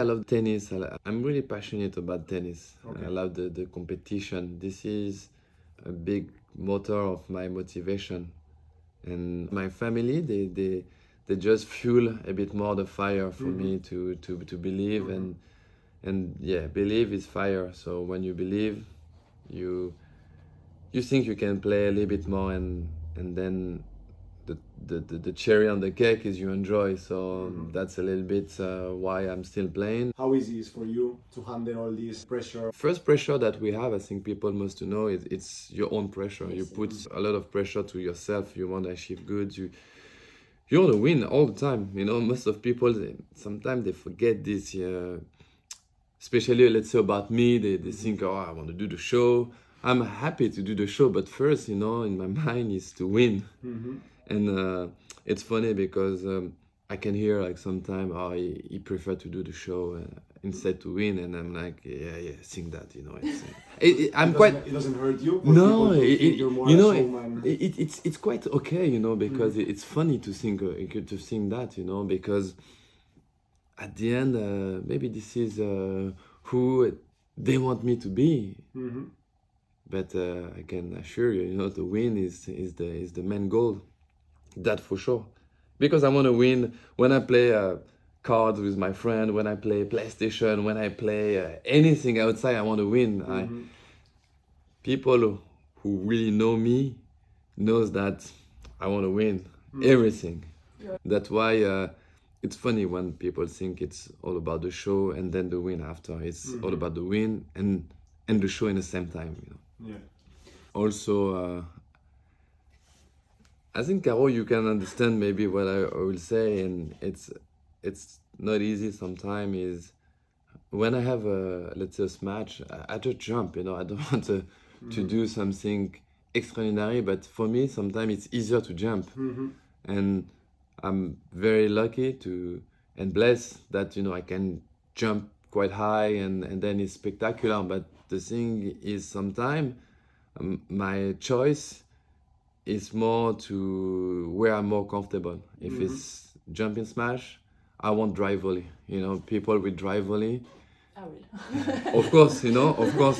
I love tennis. I'm really passionate about tennis. Okay. I love the competition. This is a big motor of my motivation. And my family, they just fuel a bit more the fire for me to believe. And yeah, believe is fire. So when you believe, you think you can play a little bit more, and then the cherry on the cake is you enjoy. So that's a little bit why I'm still playing. How easy is for you to handle all this pressure? First pressure that we have, I think people must to know, is it's your own pressure. You put a lot of pressure to yourself. You want to achieve good. You want to win all the time. You know, most of people, sometimes they forget this. Especially, let's say about me, they think, oh, I want to do the show. I'm happy to do the show, but first, you know, in my mind is to win. And it's funny because I can hear like sometimes, oh, he prefer to do the show instead to win, and I'm like, yeah, think that, you know. It doesn't hurt you? No, you're more you a know, showman? it's quite okay, you know, because it's funny to think that, you know, because at the end, maybe this is who they want me to be. But I can assure you, you know, the win is the main goal. That for sure. Because I want to win when I play cards with my friend, when I play PlayStation, when I play anything outside, I want to win. People who really know me knows that I want to win everything. That's why it's funny when people think it's all about the show and then the win after. It's all about the win and the show in the same time, you know. Yeah. Also, I think, Caro, you can understand maybe what I will say, and it's not easy sometimes. Is when I have let's say a match, I just jump. You know, I don't want to do something extraordinary, but for me, sometimes it's easier to jump, and I'm very lucky and blessed that, you know, I can jump quite high, and then it's spectacular. But the thing is, sometimes my choice is more to where I'm more comfortable. If it's jumping smash, I want drive volley. You know, people with drive volley. I will. Of course, you know,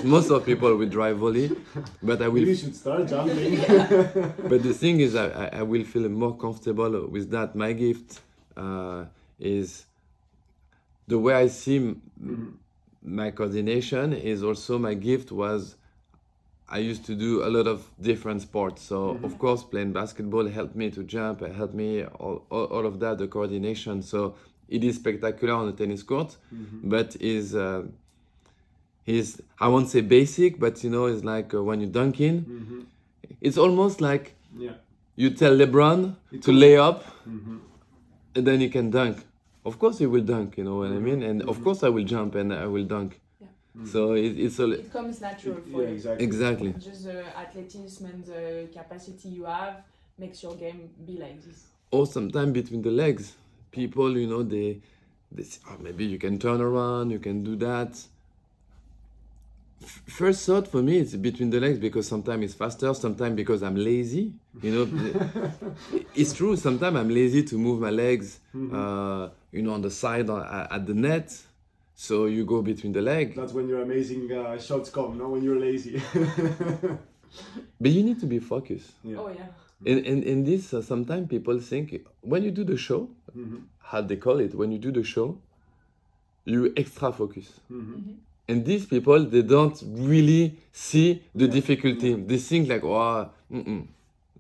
most of people with drive volley, but I will. You should start jumping. But the thing is, I will feel more comfortable with that. My gift is the way I see my coordination is also my gift was I used to do a lot of different sports. So of course playing basketball helped me to jump, it helped me all of that, the coordination. So it is spectacular on the tennis court, but is I won't say basic, but you know, it's like when you dunk in, it's almost like you tell LeBron to lay up, and then you can dunk. Of course he will dunk, you know what I mean? And of course I will jump and I will dunk. So it comes natural for you. Exactly. Just the athleticism and the capacity you have makes your game be like this. Or sometimes between the legs, people, you know, they say, oh, maybe you can turn around, you can do that. First thought for me is between the legs, because sometimes it's faster, sometimes because I'm lazy. You know, it's true. Sometimes I'm lazy to move my legs, you know, on the side at the net. So you go between the leg. That's when your amazing shots come, not when you're lazy. But you need to be focused. Yeah. Oh yeah. In this, sometimes people think when you do the show, how they call it, when you do the show, you extra focus. And these people, they don't really see the difficulty. They think like, oh,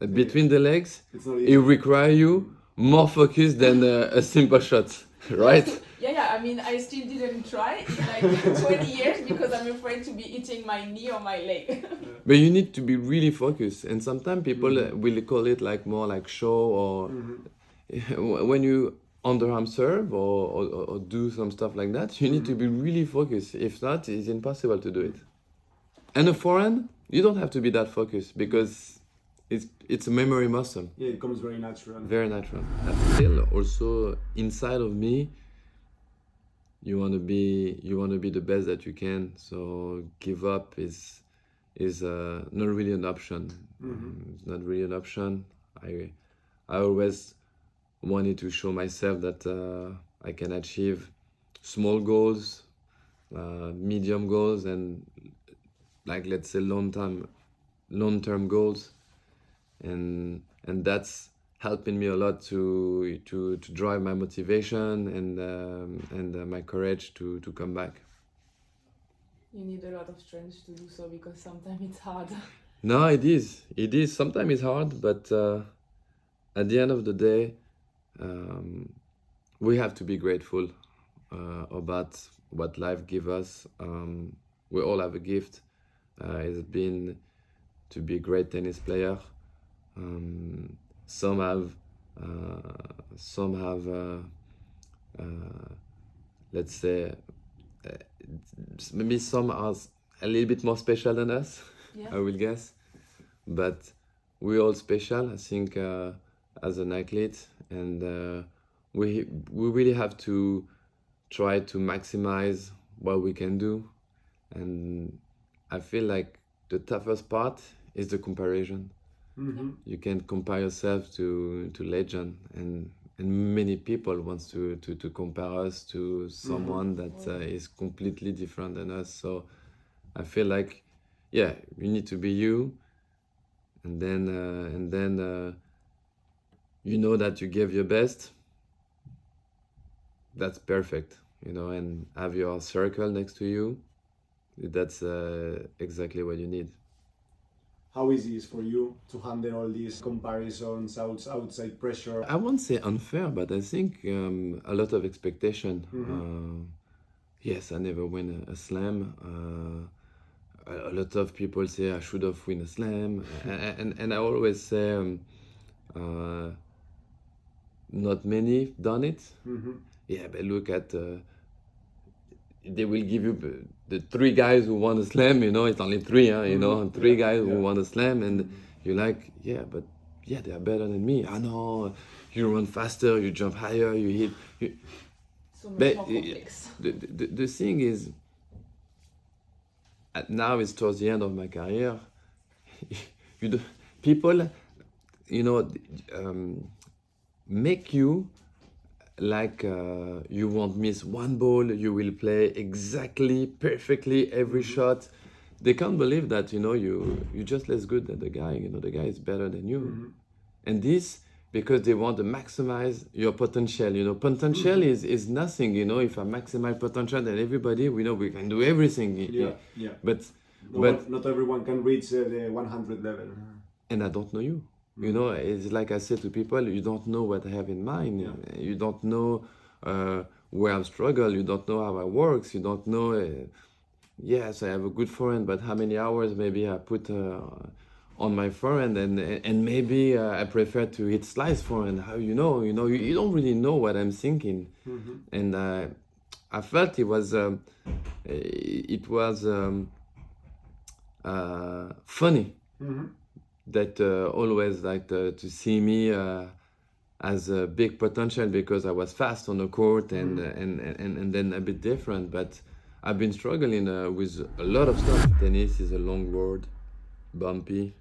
between the legs, it requires you more focus than a simple shot, right? Yeah, I mean, I still didn't try in like 20 years because I'm afraid to be hitting my knee or my leg. But you need to be really focused. And sometimes people will call it like more like show, or when you underarm serve or do some stuff like that, you need to be really focused. If not, it's impossible to do it. And a forehand, you don't have to be that focused because it's a memory muscle. Yeah, it comes very natural. Very natural. Still, also inside of me, you want to be the best that you can. So give up is not really an option. It's not really an option. I always wanted to show myself that I can achieve small goals, medium goals, and like let's say long-term goals, and that's helping me a lot to drive my motivation and my courage to come back. You need a lot of strength to do so because sometimes it's hard. No, it is. It is. Sometimes it's hard, but at the end of the day, we have to be grateful about what life gives us. We all have a gift. It's been to be a great tennis player. Some have, let's say, maybe some are a little bit more special than us. Yeah. I will guess, but we're all special, I think, as an athlete, and we really have to try to maximize what we can do, and I feel like the toughest part is the comparison. Mm-hmm. You can compare yourself to legend, and many people wants to compare us to someone that is completely different than us. So I feel like, yeah, you need to be you, and then you know that you gave your best. That's perfect, you know, and have your circle next to you. That's exactly what you need. How easy is for you to handle all these comparisons, outside pressure? I won't say unfair, but I think a lot of expectation. Yes, I never win a slam. A lot of people say I should have won a slam, and I always say not many done it. Mm-hmm. Yeah, but look at they will give you the three guys who won a slam. You know, it's only three, you know, three guys who won a slam, and you're like, yeah, but yeah, they are better than me. I know, you run faster, you jump higher, you hit. So much But more complex. the thing is, now it's towards the end of my career. People, you know, make you like you won't miss one ball. You will play exactly, perfectly every shot. They can't believe that, you know, you're just less good than the guy. You know, the guy is better than you, and this because they want to maximize your potential. You know, potential is nothing. You know, if I maximize potential, then everybody, we know we can do everything. Yeah. But Not everyone can reach the 100 level. and I don't know you. You know, it's like I said to people, you don't know what I have in mind. You don't know where I've struggled. You don't know how I works. You don't know. Yes, I have a good forehand, but how many hours maybe I put on my forehand, and maybe I prefer to hit slice forehand. How you know? You don't really know what I'm thinking, and I felt it was funny. That always like to see me as a big potential because I was fast on the court and then a bit different. But I've been struggling with a lot of stuff. Tennis is a long road, bumpy.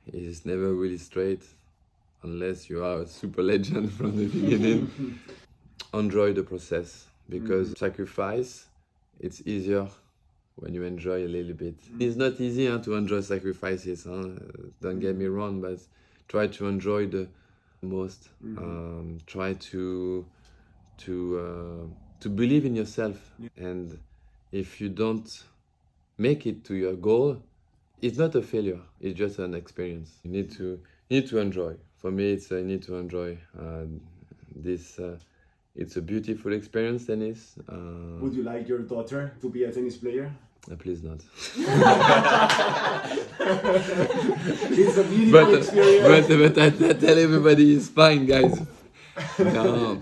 It's never really straight unless you are a super legend from the beginning. Enjoy the process because sacrifice, it's easier when you enjoy a little bit. It's not easy to enjoy sacrifices, don't get me wrong, but try to enjoy the most. Try to believe in yourself, and if you don't make it to your goal, it's not a failure, it's just an experience. You need to enjoy. For me, it's I need to enjoy this. It's a beautiful experience, tennis. Would you like your daughter to be a tennis player? Please not. It's a beautiful experience. But I tell everybody it's fine, guys. No.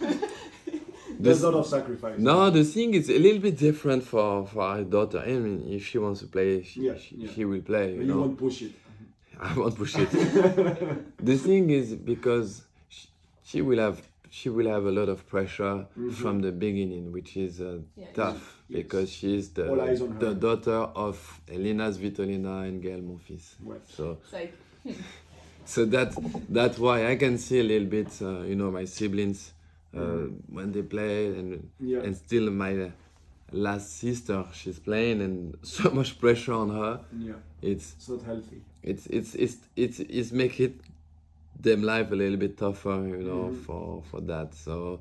There's a lot of sacrifice. No, the thing is a little bit different for our daughter. I mean, if she wants to play, she will play. You won't push it. I won't push it. The thing is because she will have a lot of pressure from the beginning, which is tough because she's the daughter of Elena Svitolina and Gael Monfils. So It's like, so that's why I can see a little bit, my siblings when they play, and still my last sister, she's playing, and so much pressure on her. Yeah. It's not healthy. It's make it them life a little bit tougher, you know, for that. So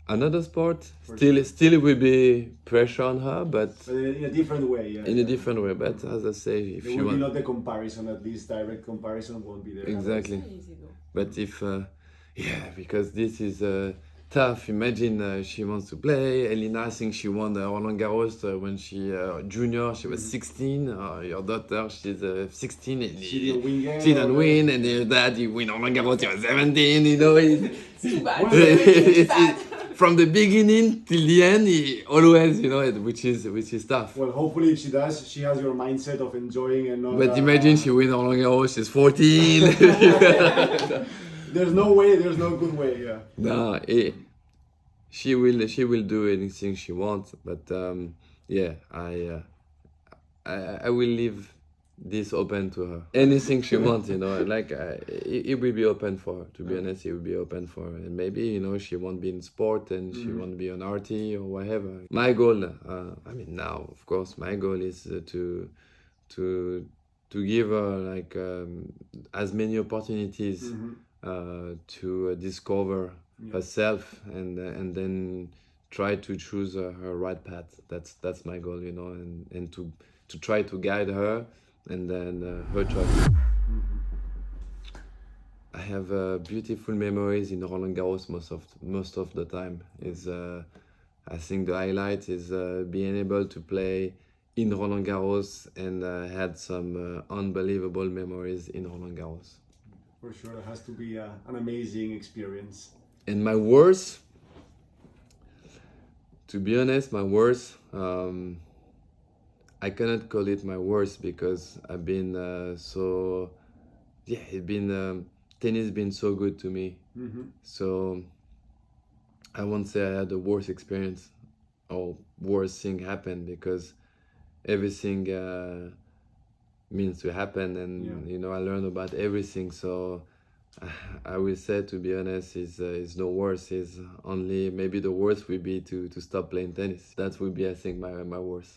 another sport still will be pressure on her, but in a different way. Yeah. in a different way. But as I say, if there you will be want, not the comparison. At least direct comparison won't be there. exactly. It's not easy though. But if because this is tough. Imagine she wants to play. Elina, I think she won Roland Garros when she junior. She was 16. Your daughter, she's 16. And She didn't win yet, she didn't or- win, and your dad, he win Roland Garros. He was 17. You know, It's too bad. it's, from the beginning till the end, he always, you know, which is tough. Well, hopefully, if she does, she has your mindset of enjoying and not. But imagine she win Roland Garros. She's 14. There's no way. There's no good way. Yeah. No, she will do anything she wants, but yeah, I will leave this open to her. Anything she wants, you know, like it will be open for her. To be honest, it will be open for her, and maybe, you know, she won't be in sport and she won't be on RT or whatever. My goal, I mean, now of course, my goal is to give her like as many opportunities to discover herself, and then try to choose her right path. That's my goal, you know, and to try to guide her, and then her choice. I have beautiful memories in Roland Garros most of the time. Is I think the highlight is being able to play in Roland Garros, and had some unbelievable memories in Roland Garros. For sure, it has to be an amazing experience. And my worst, to be honest, my worst, I cannot call it my worst, because I've been tennis been so good to me. So I won't say I had the worst experience or worst thing happen, because everything means to happen, and you know, I learned about everything. So I will say, to be honest, is no worse. Is only maybe the worst would be to stop playing tennis. That would be, I think, my worst.